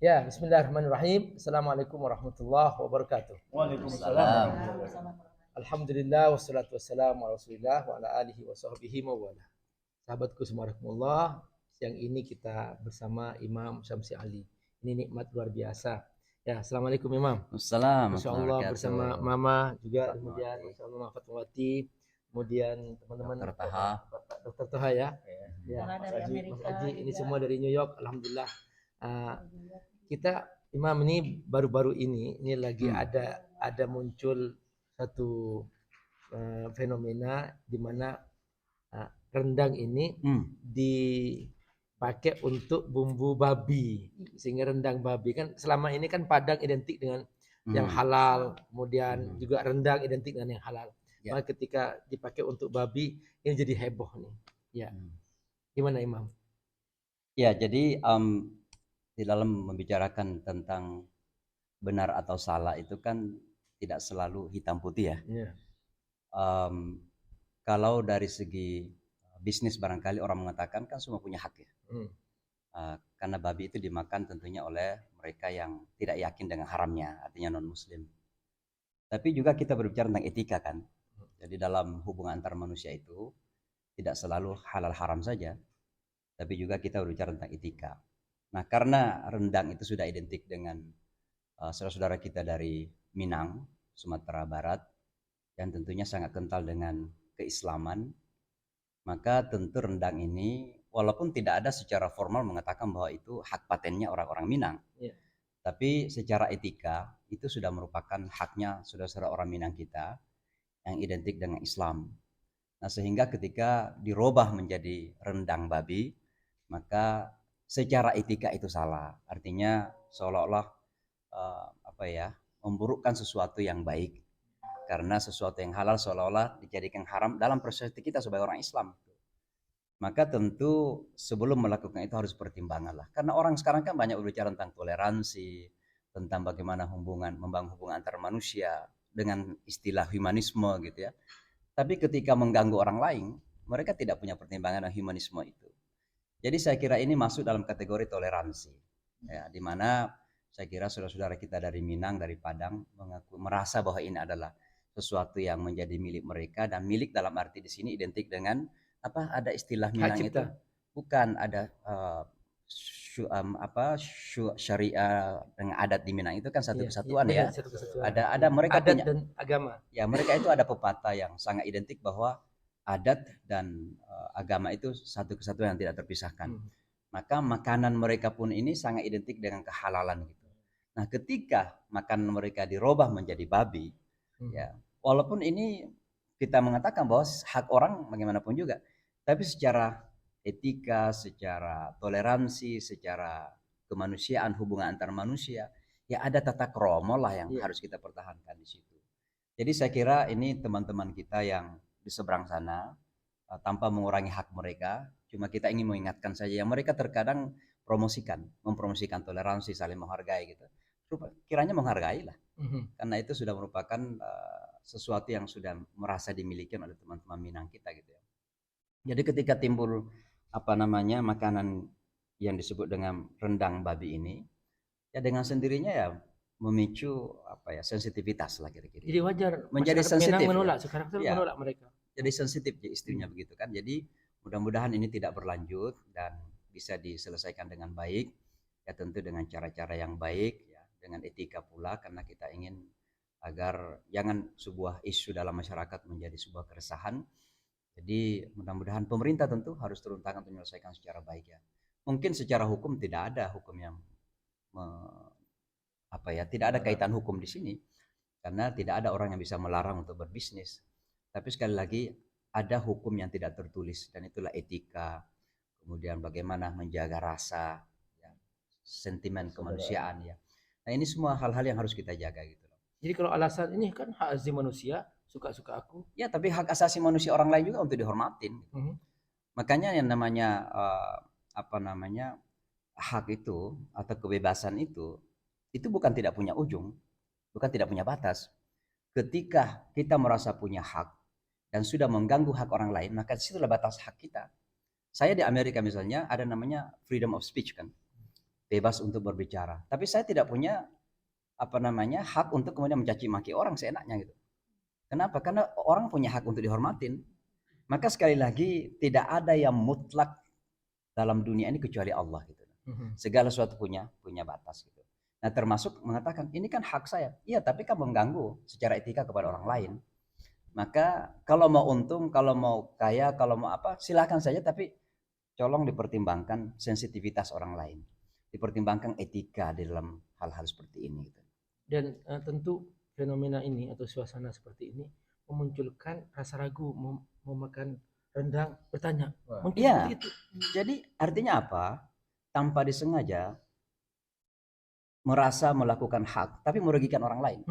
Ya, bismillahirrahmanirrahim. Assalamualaikum warahmatullahi wabarakatuh. Waalaikumsalam. Alhamdulillah wassalatu wassalamu ala Rasulillah wa ala alihi wa sahbihi mawala. Sahabatku semua, siang ini kita bersama Imam Syamsi Ali. Ini nikmat luar biasa. Ya, assalamualaikum Imam. Assalamualaikum Masya Allah bersama Mama juga, kemudian Masya Allah Mama Fatmawati, kemudian teman-teman Dr. Taha. Dr. Taha ya. Ya, Malah Mas dari Aji, Mas Amerika Aji, ini juga. semua dari New York. Alhamdulillah. Kita Imam ini baru-baru ini lagi ada muncul satu fenomena di mana rendang ini dipakai untuk bumbu babi, sehingga rendang babi kan selama ini kan Padang identik dengan yang halal, kemudian juga rendang identik dengan yang halal. Maka ketika dipakai untuk babi ini jadi heboh nih. Ya, gimana Imam? Ya, jadi di dalam membicarakan tentang benar atau salah itu kan tidak selalu hitam putih ya. Kalau dari segi bisnis barangkali orang mengatakan kan semua punya hak ya. Karena babi itu dimakan tentunya oleh mereka yang tidak yakin dengan haramnya, artinya non muslim. Tapi juga kita berbicara tentang etika kan. Jadi dalam hubungan antar manusia itu tidak selalu halal haram saja, tapi juga kita berbicara tentang etika. Nah, karena rendang itu sudah identik dengan saudara-saudara kita dari Minang, Sumatera Barat, yang tentunya sangat kental dengan keislaman, maka tentu rendang ini walaupun tidak ada secara formal mengatakan bahwa itu hak patennya orang-orang Minang, tapi secara etika itu sudah merupakan haknya saudara-saudara orang Minang kita yang identik dengan Islam. Nah, sehingga ketika dirubah menjadi rendang babi, maka secara etika itu salah. Artinya seolah-olah memburukkan sesuatu yang baik. Karena sesuatu yang halal seolah-olah dijadikan haram dalam persepsi kita sebagai orang Islam. Maka tentu sebelum melakukan itu harus pertimbangan lah. Karena orang sekarang kan banyak berbicara tentang toleransi, tentang bagaimana membangun hubungan antar manusia dengan istilah humanisme gitu ya. Tapi ketika mengganggu orang lain, mereka tidak punya pertimbangan humanisme itu. Jadi saya kira ini masuk dalam kategori toleransi, ya, di mana saya kira saudara-saudara kita dari Minang, dari Padang merasa bahwa ini adalah sesuatu yang menjadi milik mereka, dan milik dalam arti di sini identik dengan ada istilah Minang itu bukan ada syariah dengan adat di Minang itu kan satu kesatuan ya. Ada mereka adat punya dan agama. Ya, mereka itu ada pepatah yang sangat identik bahwa adat dan agama itu satu kesatuan yang tidak terpisahkan. Maka makanan mereka pun ini sangat identik dengan kehalalan gitu. Nah, ketika makanan mereka dirubah menjadi babi, ya, walaupun ini kita mengatakan bahwa hak orang bagaimanapun juga, tapi secara etika, secara toleransi, secara kemanusiaan, hubungan antar manusia, ya ada tata krama lah yang harus kita pertahankan di situ. Jadi saya kira ini teman-teman kita yang di seberang sana, tanpa mengurangi hak mereka, cuma kita ingin mengingatkan saja yang mereka terkadang mempromosikan toleransi, saling menghargai gitu. Kiranya menghargai lah, karena itu sudah merupakan sesuatu yang sudah merasa dimiliki oleh teman-teman Minang kita gitu ya. Jadi ketika timbul makanan yang disebut dengan rendang babi ini, ya dengan sendirinya ya memicu sensitivitas lah kira-kira. Jadi wajar menjadi sensitif menolak ya. sekarang menolak mereka. Jadi sensitif istrinya begitu kan. Jadi mudah-mudahan ini tidak berlanjut dan bisa diselesaikan dengan baik, ya tentu dengan cara-cara yang baik ya, dengan etika pula, karena kita ingin agar jangan sebuah isu dalam masyarakat menjadi sebuah keresahan. Jadi mudah-mudahan pemerintah tentu harus turun tangan untuk menyelesaikan secara baik ya. Mungkin secara hukum tidak ada hukum yang tidak ada kaitan hukum di sini, karena tidak ada orang yang bisa melarang untuk berbisnis. Tapi sekali lagi ada hukum yang tidak tertulis, dan itulah etika, kemudian bagaimana menjaga rasa, ya, sentimen kemanusiaan ya. Nah, ini semua hal-hal yang harus kita jaga gitu. Jadi kalau alasan ini kan hak asasi manusia, suka-suka aku. Ya, tapi hak asasi manusia orang lain juga untuk dihormatin. Makanya yang namanya hak itu atau kebebasan itu bukan tidak punya ujung, bukan tidak punya batas. Ketika kita merasa punya hak dan sudah mengganggu hak orang lain, maka situlah batas hak kita. Saya di Amerika misalnya ada namanya freedom of speech kan, bebas untuk berbicara. Tapi saya tidak punya hak untuk kemudian mencaci maki orang seenaknya gitu. Kenapa? Karena orang punya hak untuk dihormatin. Maka sekali lagi tidak ada yang mutlak dalam dunia ini kecuali Allah gitu. Segala sesuatu punya batas gitu. Nah, termasuk mengatakan ini kan hak saya. Iya, tapi kan mengganggu secara etika kepada orang lain. Maka kalau mau untung, kalau mau kaya, kalau mau apa, silakan saja, tapi tolong dipertimbangkan sensitivitas orang lain. Dipertimbangkan etika di dalam hal-hal seperti ini gitu. Dan tentu fenomena ini atau suasana seperti ini memunculkan rasa ragu mau makan rendang, bertanya. Mungkin Iya. seperti itu. Jadi artinya apa? Tanpa disengaja merasa melakukan hak, tapi merugikan orang lain.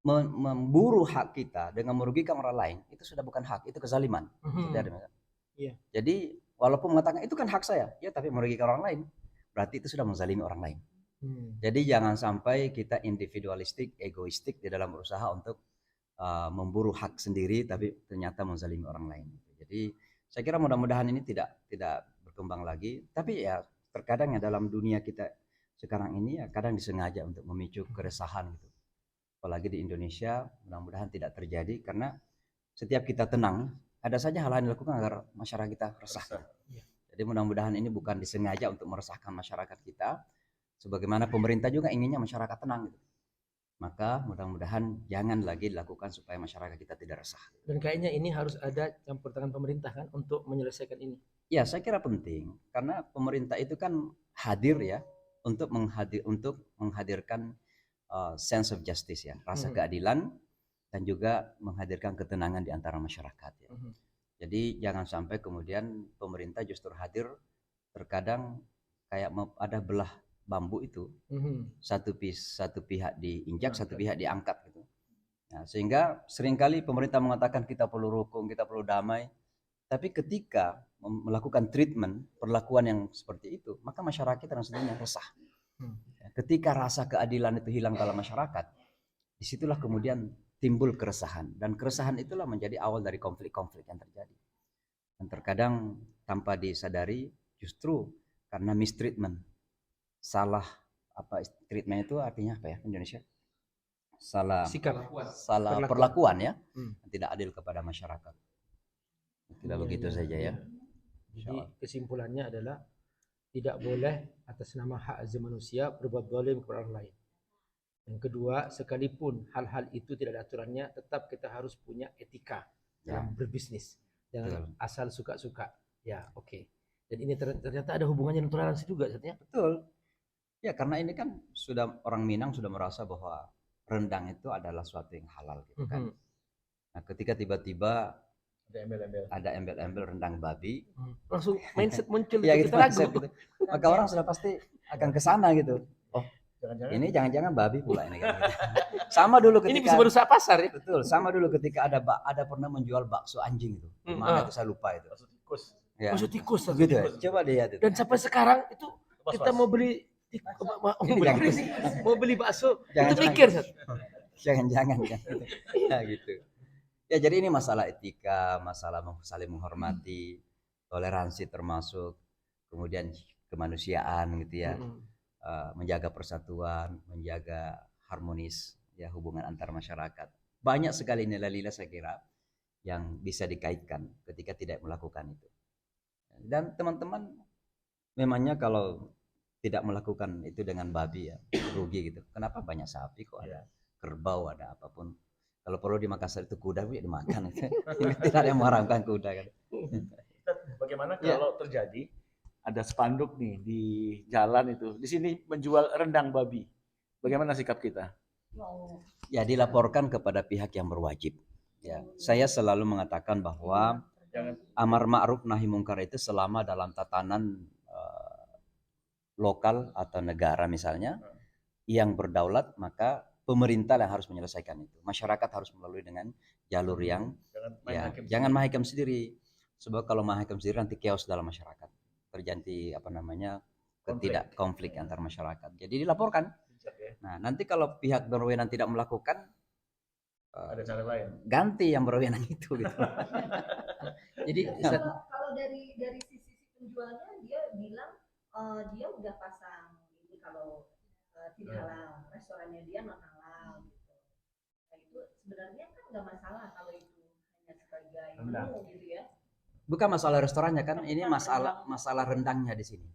Memburu hak kita dengan merugikan orang lain, itu sudah bukan hak, itu kezaliman. Iya. Jadi walaupun mengatakan itu kan hak saya, ya tapi merugikan orang lain, berarti itu sudah menzalimi orang lain. Jadi jangan sampai kita individualistik, egoistik di dalam berusaha untuk memburu hak sendiri, tapi ternyata menzalimi orang lain. Jadi saya kira mudah-mudahan ini tidak berkembang lagi. Tapi ya terkadang ya dalam dunia kita sekarang ini ya kadang disengaja untuk memicu keresahan gitu. Apalagi di Indonesia, mudah-mudahan tidak terjadi karena setiap kita tenang, ada saja hal-hal yang dilakukan agar masyarakat kita resah. Jadi mudah-mudahan ini bukan disengaja untuk meresahkan masyarakat kita, sebagaimana pemerintah juga inginnya masyarakat tenang gitu. Maka mudah-mudahan jangan lagi dilakukan supaya masyarakat kita tidak resah. Dan kayaknya ini harus ada campur tangan pemerintah kan untuk menyelesaikan ini. Ya, saya kira penting karena pemerintah itu kan hadir ya untuk menghadirkan sense of justice ya, rasa keadilan dan juga menghadirkan ketenangan di antara masyarakat ya. Jadi jangan sampai kemudian pemerintah justru hadir terkadang kayak ada belah bambu itu, satu pihak diinjak, satu pihak diangkat gitu. Nah, sehingga seringkali pemerintah mengatakan kita perlu rukun, kita perlu damai, tapi ketika melakukan treatment perlakuan yang seperti itu, maka masyarakat dan sendirinya resah. Ketika rasa keadilan itu hilang dalam masyarakat, disitulah kemudian timbul keresahan, dan keresahan itulah menjadi awal dari konflik-konflik yang terjadi. Dan terkadang tanpa disadari justru karena mistreatment, salah treatment itu artinya apa ya Indonesia? Salah perlakuan ya, tidak adil kepada masyarakat. Tidak begitu saja ya. Jadi kesimpulannya adalah tidak boleh atas nama hak asasi manusia berbuat zalim kepada orang lain. Yang kedua, sekalipun hal-hal itu tidak ada aturannya, tetap kita harus punya etika dalam berbisnis. Jangan asal suka-suka. Ya, oke. Dan ini ternyata ada hubungannya dengan toleransi juga, artinya. Betul. Ya, karena ini kan sudah orang Minang sudah merasa bahwa rendang itu adalah suatu yang halal gitu kan. Nah, ketika tiba-tiba ada embel-embel rendang babi, langsung mindset muncul ya, kita ragu gitu. Maka orang sudah pasti akan ke sana gitu. Oh, ini jangan-jangan babi pula ini kan. Sama dulu ketika ini bisa merusak pasar ya. Betul, sama dulu ketika ada pernah menjual bakso anjing itu. Mana itu saya lupa itu. Bakso tikus. Ya. Bakso tikus Gitu. Coba lihat itu. Dan sampai sekarang itu kita mau beli mau beli bakso itu mikir jangan kan. Ya gitu. Ya, jadi ini masalah etika, masalah saling menghormati, toleransi termasuk, kemudian kemanusiaan gitu ya, menjaga persatuan, menjaga harmonis ya hubungan antar masyarakat. Banyak sekali nilai-nilai saya kira yang bisa dikaitkan ketika tidak melakukan itu. Dan teman-teman memangnya kalau tidak melakukan itu dengan babi ya rugi gitu. Kenapa banyak sapi kok ada kerbau, ada apapun. Kalau perlu di Makassar itu kuda ya dimakan. Tidak ada yang mengharamkan kuda kan. Bagaimana kalau terjadi ada spanduk nih di jalan itu, di sini menjual rendang babi, bagaimana sikap kita? Ya dilaporkan kepada pihak yang berwajib. Ya, saya selalu mengatakan bahwa amar ma'ruf nahi mungkar itu selama dalam tatanan lokal atau negara misalnya yang berdaulat, maka pemerintah yang harus menyelesaikan itu. Masyarakat harus melalui dengan jalur yang jangan mahakam sendiri. Sebab kalau mahakam sendiri nanti chaos dalam masyarakat. Terjadi ketidak konflik antar masyarakat. Jadi dilaporkan. Nah, nanti kalau pihak berwenang tidak melakukan ada cara lain. Ganti yang berwenang itu gitu. Jadi kalau dari sisi penjualnya dia bilang dia udah pasang atau tidak halal, restorannya dia non halal gitu. Nah itu sebenarnya kan nggak masalah kalau itu hanya sebagai menu gitu ya. Bukan masalah restorannya kan, ini masalah rendangnya di sini.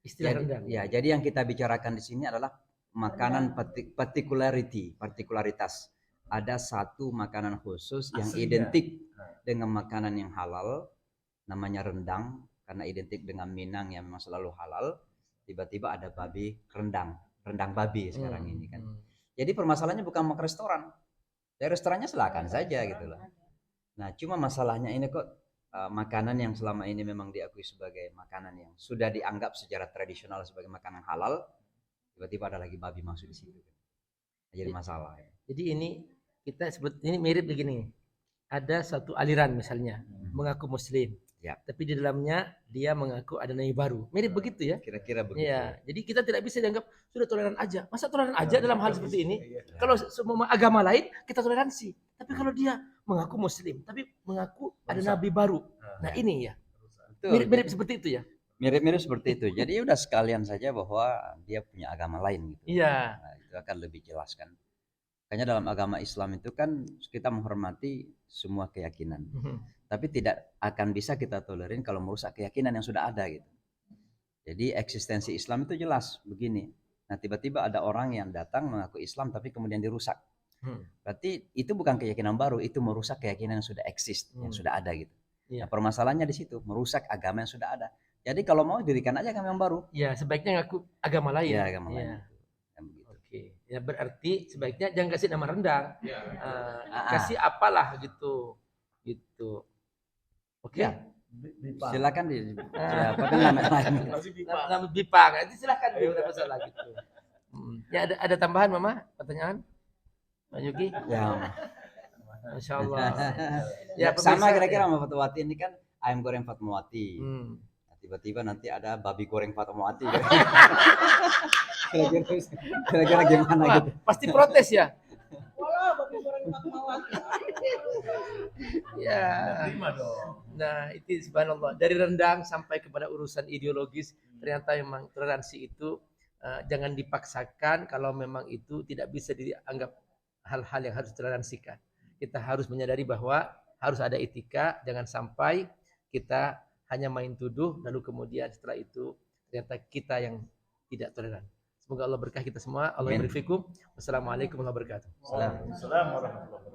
Istilah rendang. Ya, jadi yang kita bicarakan di sini adalah makanan partikularitas. Ada satu makanan khusus yang Aslinya. identik dengan makanan yang halal, namanya rendang, karena identik dengan Minang yang memang selalu halal. Tiba-tiba ada babi rendang babi sekarang ini kan. Jadi permasalahannya bukan makan restoran. Ya restorannya silakan saja gitu loh. Nah, cuma masalahnya ini kok makanan yang selama ini memang diakui sebagai makanan yang sudah dianggap secara tradisional sebagai makanan halal, tiba-tiba ada lagi babi masuk di situ. Jadi masalah. Jadi ini kita sebut ini mirip begini. Ada satu aliran misalnya mengaku Muslim, Ya. tapi di dalamnya dia mengaku ada nabi baru. Mirip begitu ya. Kira-kira begitu. Iya. Jadi kita tidak bisa dianggap sudah toleran aja. Masa toleran aja dalam hal seperti ini? Kalau semua agama lain kita toleransi. Tapi kalau dia mengaku Muslim, tapi mengaku ada nabi baru. Nah ini ya. Mirip-mirip seperti itu ya. Mirip-mirip seperti itu. Jadi udah sekalian saja bahwa dia punya agama lain gitu. Iya. Nah, itu akan lebih jelas kan. Makanya dalam agama Islam itu kan kita menghormati semua keyakinan. Tapi tidak akan bisa kita tolerin kalau merusak keyakinan yang sudah ada gitu. Jadi eksistensi Islam itu jelas begini. Nah tiba-tiba ada orang yang datang mengaku Islam tapi kemudian dirusak. Berarti itu bukan keyakinan baru, itu merusak keyakinan yang sudah eksis, yang sudah ada gitu. Iya. Nah permasalahannya di situ, merusak agama yang sudah ada. Jadi kalau mau dirikan aja agama yang baru. Ya sebaiknya ngaku agama lain. Iya agama lain. Iya. Kan begitu. Oke. Ya berarti sebaiknya jangan kasih nama rendang. Ya. Kasih apalah gitu. Gitu. Oke. Ya. Silakan apa kan nama lain. Nama Bipang. Itu silakan tidak masalah gitu. Ya ada tambahan Mama? Pertanyaan? Pak Yuki? Ya. Masya Allah. Ya, pemirsa, sama kira-kira sama Fatmawati ini kan ayam goreng Fatmawati. Hmm. Nah, tiba-tiba nanti ada babi goreng Fatmawati. Kira-kira gimana Wah, gitu? pasti protes ya. Wah, babi goreng Fatmawati. Ya. Terima dong. Nah, itu subhanallah. Dari rendang sampai kepada urusan ideologis, ternyata memang toleransi itu jangan dipaksakan kalau memang itu tidak bisa dianggap hal-hal yang harus ditoleransikan. Kita harus menyadari bahwa harus ada etika, jangan sampai kita hanya main tuduh, lalu kemudian setelah itu ternyata kita yang tidak toleran. Semoga Allah berkah kita semua. Allah beri fikum. Wassalamualaikum warahmatullahi wabarakatuh. Waalaikumsalam warahmatullahi wabarakatuh.